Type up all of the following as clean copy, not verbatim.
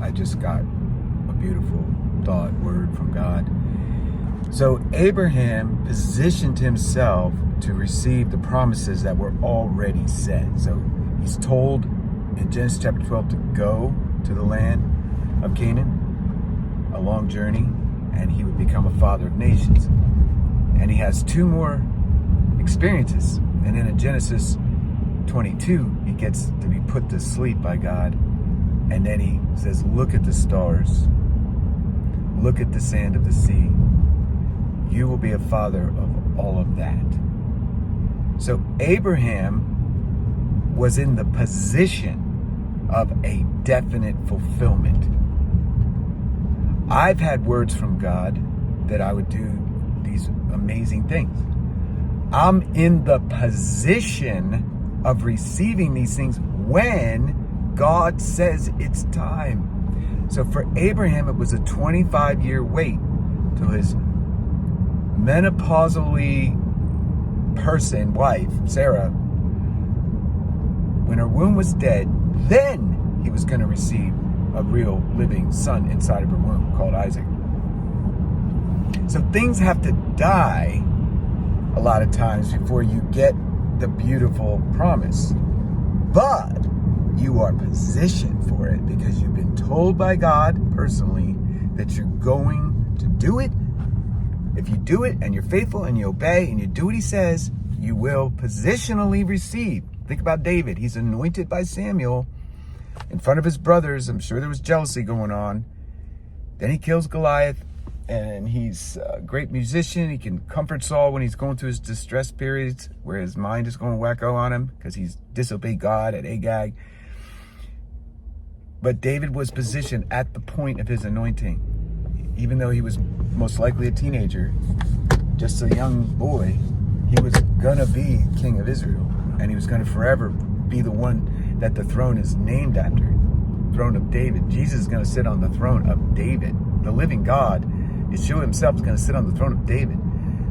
I just got a beautiful thought, word from God. So Abraham positioned himself to receive the promises that were already said. So he's told in Genesis chapter 12 to go to the land of Canaan, a long journey, and he would become a father of nations. And he has two more experiences. And then in Genesis 22, he gets to be put to sleep by God. And then he says, look at the stars. Look at the sand of the sea. You will be a father of all of that. So Abraham was in the position of a definite fulfillment. I've had words from God that I would do these amazing things. I'm in the position of receiving these things when God says it's time. So for Abraham, it was a 25-year wait till his menopausally wife, Sarah, when her womb was dead, then he was going to receive a real living son inside of her womb called Isaac. So things have to die a lot of times before you get the beautiful promise. But you are positioned for it because you've been told by God personally that you're going to do it. If you do it and you're faithful and you obey and you do what he says, you will positionally receive. Think about David. He's anointed by Samuel in front of his brothers. I'm sure there was jealousy going on. Then he kills Goliath, and he's a great musician. He can comfort Saul when he's going through his distress periods where his mind is going wacko on him because he's disobeyed God at Agag. But David was positioned at the point of his anointing. Even though he was most likely a teenager, just a young boy, he was going to be king of Israel. And he was going to forever be the one that the throne is named after. Throne of David. Jesus is going to sit on the throne of David. The living God, Yeshua himself, is going to sit on the throne of David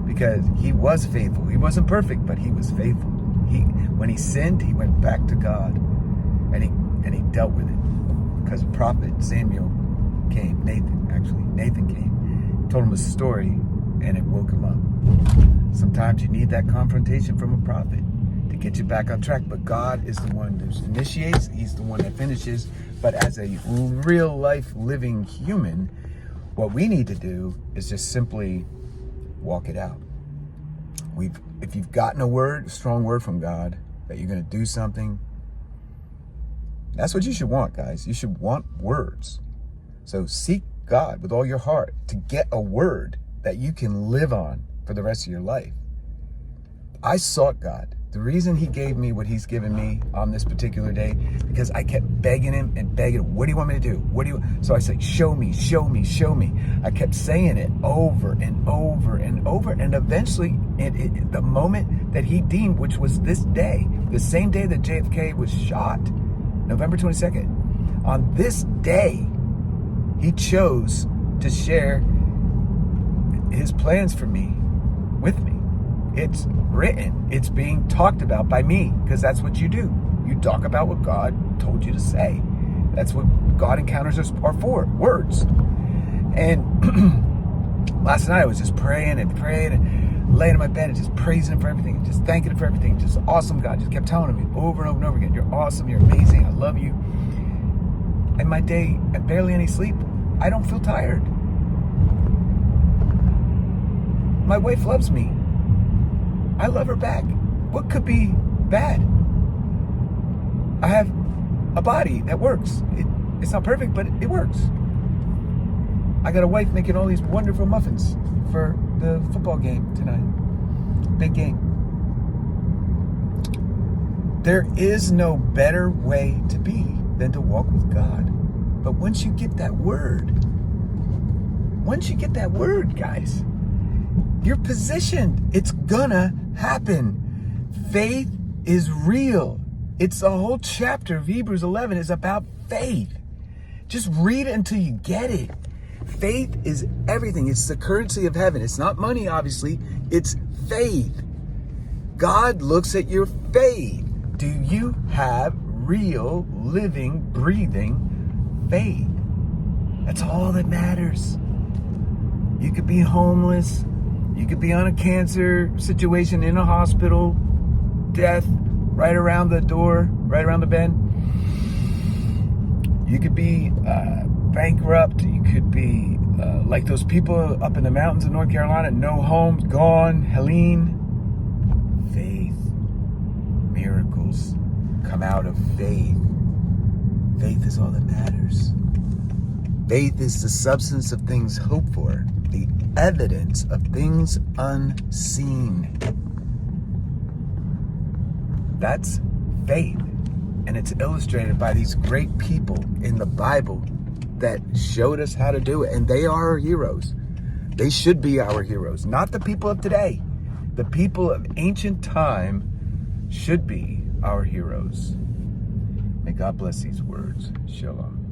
because he was faithful. He wasn't perfect, but he was faithful. When he sinned, he went back to God and he dealt with it because prophet Samuel came. Nathan came, told him a story, and it woke him up. Sometimes you need that confrontation from a prophet to get you back on track. But God is the one that initiates. He's the one that finishes. But as a real life living human, what we need to do is just simply walk it out. If you've gotten a strong word from God that you're going to do something, that's what you should want, guys. You should want words. So seek God with all your heart to get a word that you can live on for the rest of your life. I sought God. The reason he gave me what he's given me on this particular day, because I kept begging him and begging him, what do you want me to do? So I said, show me, show me, show me. I kept saying it over and over and over. And eventually, the moment that he deemed, which was this day, the same day that JFK was shot, November 22nd, on this day, he chose to share his plans for me with me. It's written. It's being talked about by me because that's what you do. You talk about what God told you to say. That's what God encounters are for, words. And last night I was just praying and laying in my bed and just praising him for everything, and just thanking him for everything. Just awesome God. Just kept telling me over and over and over again, you're awesome, you're amazing, I love you. And my day, barely any sleep, I don't feel tired. My wife loves me. I love her back. What could be bad? I have a body that works. It's not perfect, but it works. I got a wife making all these wonderful muffins for the football game tonight. Big game. There is no better way to be than to walk with God. But once you get that word, guys, you're positioned. It's gonna happen. Faith is real. It's a whole chapter of Hebrews 11 is about faith. Just read it until you get it. Faith is everything. It's the currency of heaven. It's not money, obviously. It's faith. God looks at your faith. Do you have real, living, breathing faith? That's all that matters. You could be homeless. You could be on a cancer situation in a hospital. Death right around the door, right around the bend. You could be bankrupt. You could be like those people up in the mountains of North Carolina, no homes, gone, Helene. Faith. Miracles come out of faith. Faith is all that matters. Faith is the substance of things hoped for, the evidence of things unseen. That's faith. And it's illustrated by these great people in the Bible that showed us how to do it. And they are our heroes. They should be our heroes, not the people of today. The people of ancient time should be our heroes. May God bless these words. Shalom.